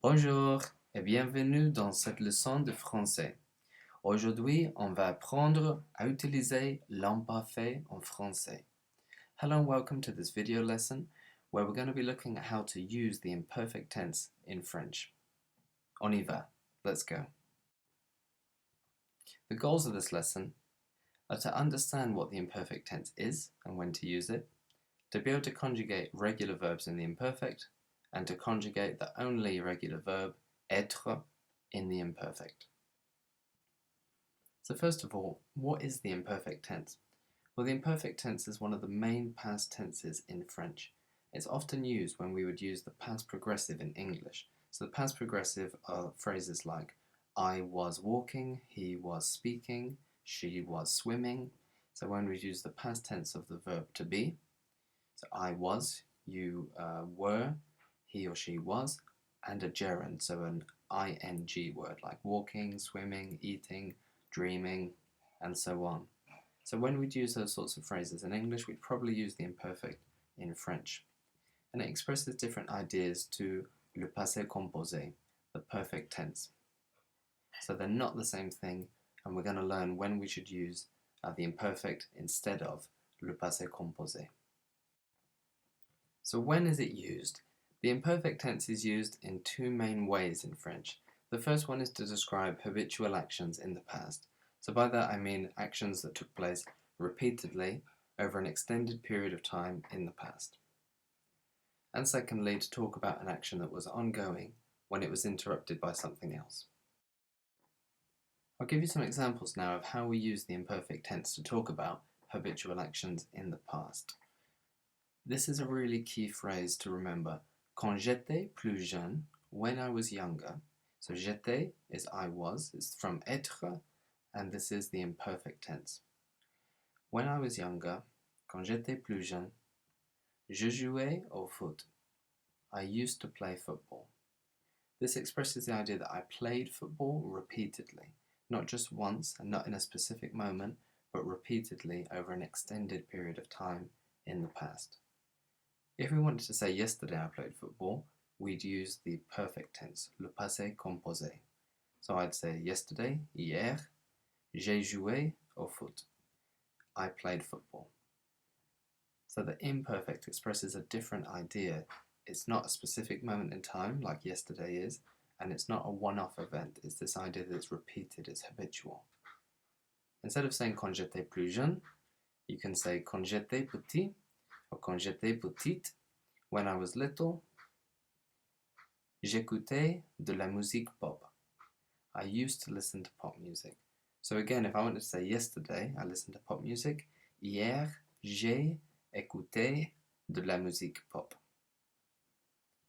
Bonjour et bienvenue dans cette leçon de français. Aujourd'hui, on va apprendre à utiliser l'imparfait en français. Hello and welcome to this video lesson where we're going to be looking at how to use the imperfect tense in French. On y va. Let's go. The goals of this lesson are to understand what the imperfect tense is and when to use it, to be able to conjugate regular verbs in the imperfect, and to conjugate the only regular verb, être, in the imperfect. So first of all, what is the imperfect tense? Well, the imperfect tense is one of the main past tenses in French. It's often used when we would use the past progressive in English. So the past progressive are phrases like I was walking, he was speaking, she was swimming. So when we use the past tense of the verb to be, so I was, you were, he or she was, and a gerund, so an ing word like walking, swimming, eating, dreaming, and so on. So when we'd use those sorts of phrases in English, we'd probably use the imperfect in French. And it expresses different ideas to le passé composé, the perfect tense. So they're not the same thing, and we're going to learn when we should use the imperfect instead of le passé composé. So when is it used? The imperfect tense is used in two main ways in French. The first one is to describe habitual actions in the past. So by that I mean actions that took place repeatedly over an extended period of time in the past. And secondly, to talk about an action that was ongoing when it was interrupted by something else. I'll give you some examples now of how we use the imperfect tense to talk about habitual actions in the past. This is a really key phrase to remember. Quand j'étais plus jeune, when I was younger. So j'étais is I was, it's from être, and this is the imperfect tense. When I was younger, quand j'étais plus jeune, je jouais au foot. I used to play football. This expresses the idea that I played football repeatedly, not just once and not in a specific moment, but repeatedly over an extended period of time in the past. If we wanted to say yesterday I played football, we'd use the perfect tense, le passé composé. So I'd say yesterday, hier, j'ai joué au foot. I played football. So the imperfect expresses a different idea. It's not a specific moment in time like yesterday is, and it's not a one-off event. It's this idea that it's repeated, it's habitual. Instead of saying quand j'étais plus jeune, you can say quand j'étais petit, or quand j'étais petite, when I was little, j'écoutais de la musique pop. I used to listen to pop music. So again, if I wanted to say yesterday, I listened to pop music. Hier, j'ai écouté de la musique pop.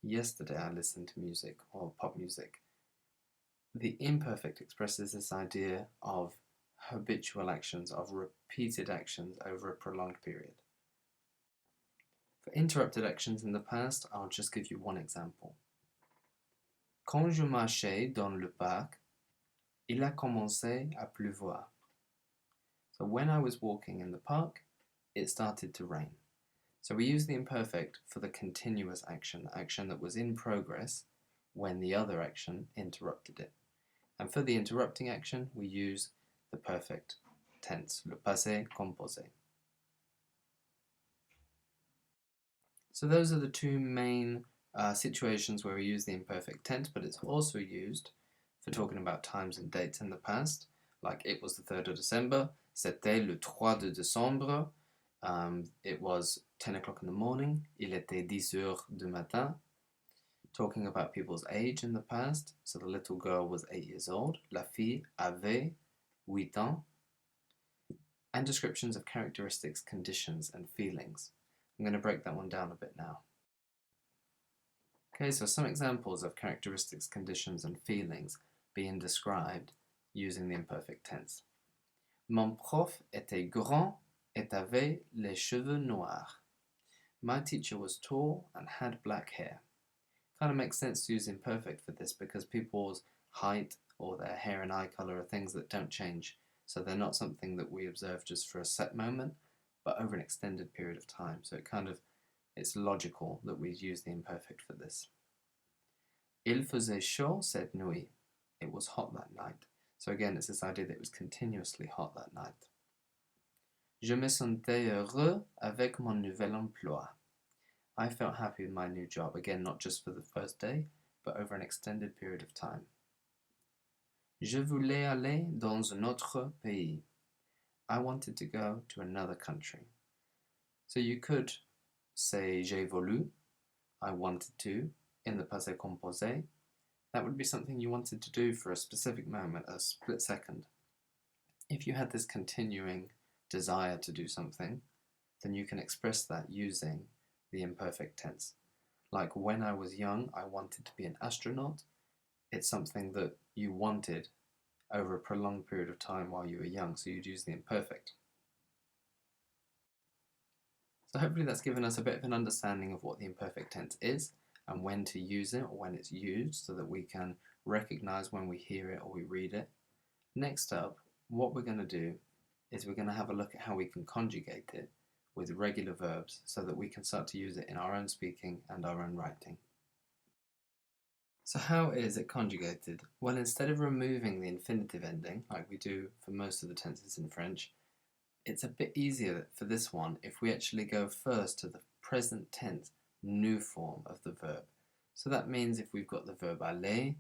Yesterday, I listened to music or pop music. The imperfect expresses this idea of habitual actions, of repeated actions over a prolonged period. For interrupted actions in the past, I'll just give you one example. Quand je marchais dans le parc, il a commencé à pleuvoir. So when I was walking in the park, it started to rain. So we use the imperfect for the continuous action, the action that was in progress when the other action interrupted it. And for the interrupting action, we use the perfect tense, le passé composé. So those are the two main situations where we use the imperfect tense, but it's also used for talking about times and dates in the past, like it was the 3rd of December, c'était le 3 de décembre, it was 10 o'clock in the morning, il était 10 heures du matin, talking about people's age in the past, so the little girl was 8 years old, la fille avait 8 ans, and descriptions of characteristics, conditions, and feelings. I'm going to break that one down a bit now. Okay, so some examples of characteristics, conditions, and feelings being described using the imperfect tense. Mon prof était grand et avait les cheveux noirs. My teacher was tall and had black hair. Kind of makes sense to use imperfect for this because people's height or their hair and eye colour are things that don't change, so they're not something that we observe just for a set moment, but over an extended period of time. So it's logical that we use the imperfect for this. Il faisait chaud cette nuit. It was hot that night. So again, it's this idea that it was continuously hot that night. Je me sentais heureux avec mon nouvel emploi. I felt happy with my new job. Again, not just for the first day, but over an extended period of time. Je voulais aller dans un autre pays. I wanted to go to another country. So you could say j'ai voulu, I wanted to, in the passé composé. That would be something you wanted to do for a specific moment, a split second. If you had this continuing desire to do something, then you can express that using the imperfect tense. Like when I was young, I wanted to be an astronaut. It's something that you wanted over a prolonged period of time while you were young, so you'd use the imperfect. So hopefully that's given us a bit of an understanding of what the imperfect tense is and when to use it or when it's used so that we can recognize when we hear it or we read it. Next up, what we're going to do is we're going to have a look at how we can conjugate it with regular verbs so that we can start to use it in our own speaking and our own writing. So how is it conjugated? Well, instead of removing the infinitive ending, like we do for most of the tenses in French, it's a bit easier for this one if we actually go first to the present tense new form of the verb. So that means if we've got the verb aller,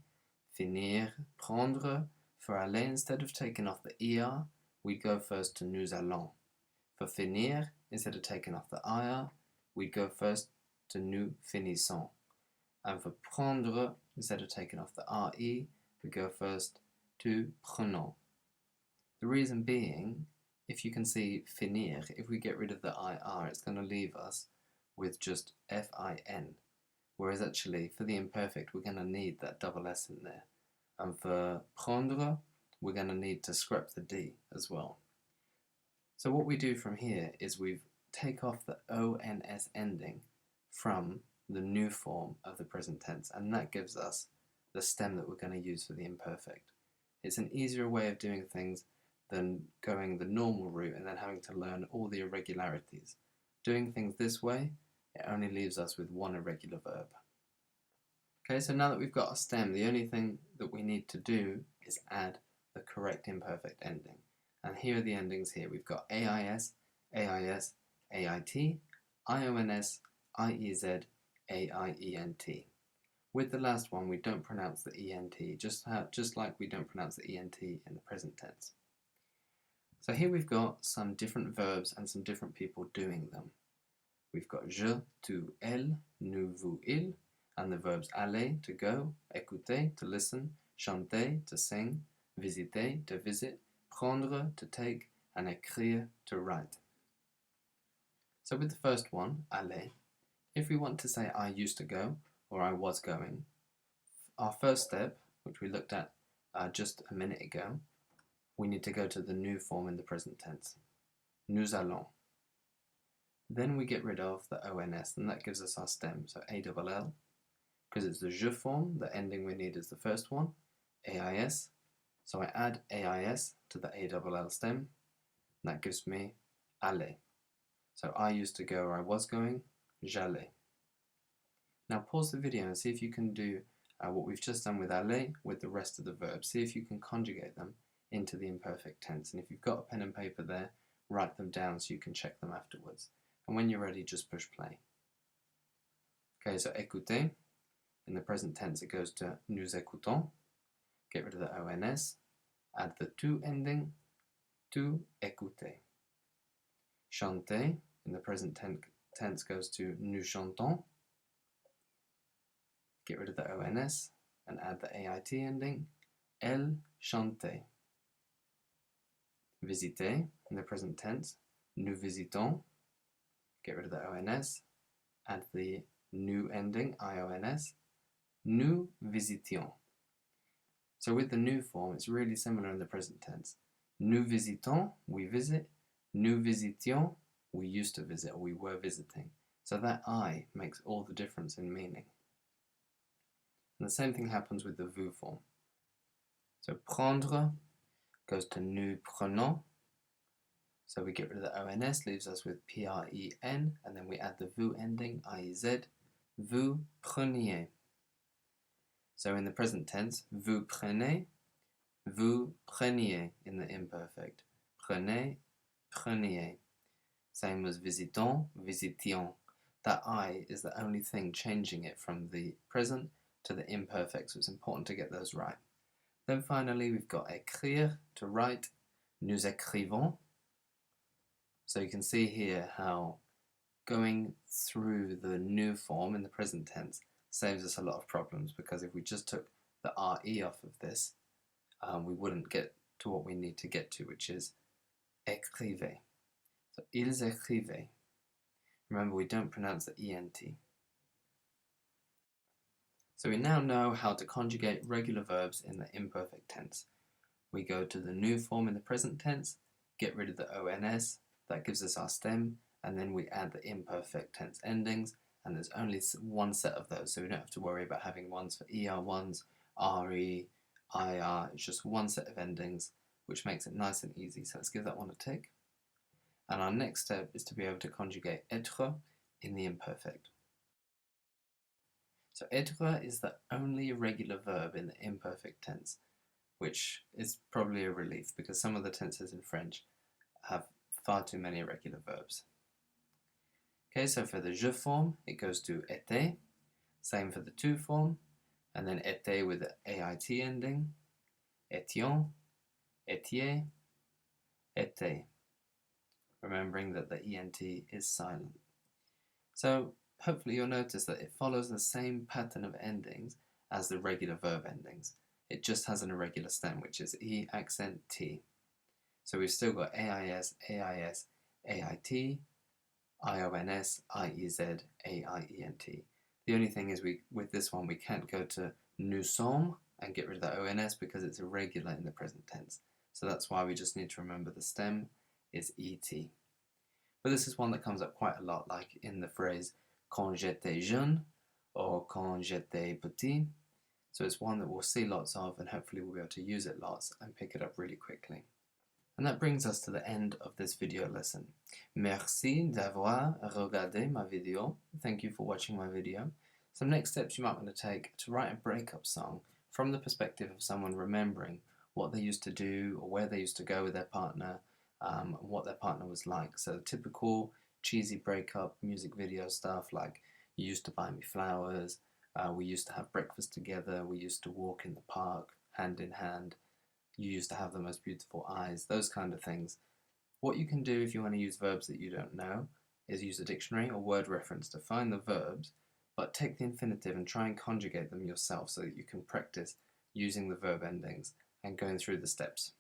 finir, prendre, for aller, instead of taking off the er, we'd go first to nous allons. For finir, instead of taking off the ir, we'd go first to nous finissons. And for prendre, instead of taking off the re, we go first to prenons. The reason being, if you can see finir, if we get rid of the ir, it's going to leave us with just fin. Whereas actually, for the imperfect, we're going to need that double s in there. And for prendre, we're going to need to scrap the d as well. So what we do from here is we take off the ons ending from the new form of the present tense, and that gives us the stem that we're going to use for the imperfect. It's an easier way of doing things than going the normal route and then having to learn all the irregularities. Doing things this way, it only leaves us with one irregular verb. Okay, so now that we've got a stem, the only thing that we need to do is add the correct imperfect ending. And here are the endings here. We've got AIS, AIS, AIT, IONS, IEZ, AIENT. With the last one, we don't pronounce the ENT, just like we don't pronounce the ENT in the present tense. So here we've got some different verbs and some different people doing them. We've got je, tu, elle, nous, vous, il, and the verbs aller, to go, écouter, to listen, chanter, to sing, visiter, to visit, prendre, to take, and écrire, to write. So with the first one, aller, if we want to say I used to go or I was going, our first step, which we looked at just a minute ago, we need to go to the new form in the present tense. Nous allons. Then we get rid of the ons, and that gives us our stem, so ALL. Because it's the je form, the ending we need is the first one, AIS. So I add AIS to the ALL stem, and that gives me aller. So I used to go or I was going, j'allais. Now pause the video and see if you can do what we've just done with aller with the rest of the verbs. See if you can conjugate them into the imperfect tense. And if you've got a pen and paper there, write them down so you can check them afterwards. And when you're ready, just push play. Okay, so écouter. In the present tense, it goes to nous écoutons. Get rid of the ons. Add the tu ending. Tu écoutez. Chanter. In the present tense goes to nous chantons. Get rid of the ons and add the ait ending. Elle chantait. Visiter. In the present tense, nous visitons. Get rid of the ons. Add the nous ending, ions. Nous visitions. So with the new form, it's really similar in the present tense. Nous visitons, we visit. Nous visitions, we used to visit or we were visiting. So that I makes all the difference in meaning. And the same thing happens with the vous form. So prendre goes to nous prenons. So we get rid of the ons, leaves us with pren, and then we add the vous ending, iez. Vous preniez. So in the present tense, vous prenez, vous preniez in the imperfect. Prenez, preniez. Same as visitons, visitions. That I is the only thing changing it from the present to the imperfect, so it's important to get those right. Then finally we've got écrire, to write, nous écrivons. So you can see here how going through the new form in the present tense saves us a lot of problems, because if we just took the RE off of this, we wouldn't get to what we need to get to, which is écrivez. So ils écrivaient. Remember, we don't pronounce the ENT. So we now know how to conjugate regular verbs in the imperfect tense. We go to the new form in the present tense, get rid of the ONS, that gives us our stem, and then we add the imperfect tense endings, and there's only one set of those, so we don't have to worry about having ones for ER1s, RE, IR. It's just one set of endings, which makes it nice and easy. So let's give that one a tick. And our next step is to be able to conjugate être in the imperfect. So être is the only irregular verb in the imperfect tense, which is probably a relief because some of the tenses in French have far too many irregular verbs. Okay, so for the je form, it goes to était, same for the tu form, and then était with the AIT ending, étions, étiez, était, remembering that the ENT is silent. So hopefully you'll notice that it follows the same pattern of endings as the regular verb endings. It just has an irregular stem, which is E accent T. So we've still got AIS, AIS, AIT, IONS, IEZ, AIENT. The only thing is with this one we can't go to nous sommes and get rid of the ONS because it's irregular in the present tense. So that's why we just need to remember the stem is ET. But this is one that comes up quite a lot, like in the phrase quand j'étais jeune or quand j'étais petit. So it's one that we'll see lots of, and hopefully we'll be able to use it lots and pick it up really quickly. And that brings us to the end of this video lesson. Merci d'avoir regardé ma vidéo. Thank you for watching my video. Some next steps you might want to take to write a breakup song from the perspective of someone remembering what they used to do or where they used to go with their partner, what their partner was like. So typical cheesy breakup music video stuff like you used to buy me flowers, we used to have breakfast together, we used to walk in the park hand in hand, you used to have the most beautiful eyes, those kind of things. What you can do if you want to use verbs that you don't know is use a dictionary or word reference to find the verbs, but take the infinitive and try and conjugate them yourself so that you can practice using the verb endings and going through the steps.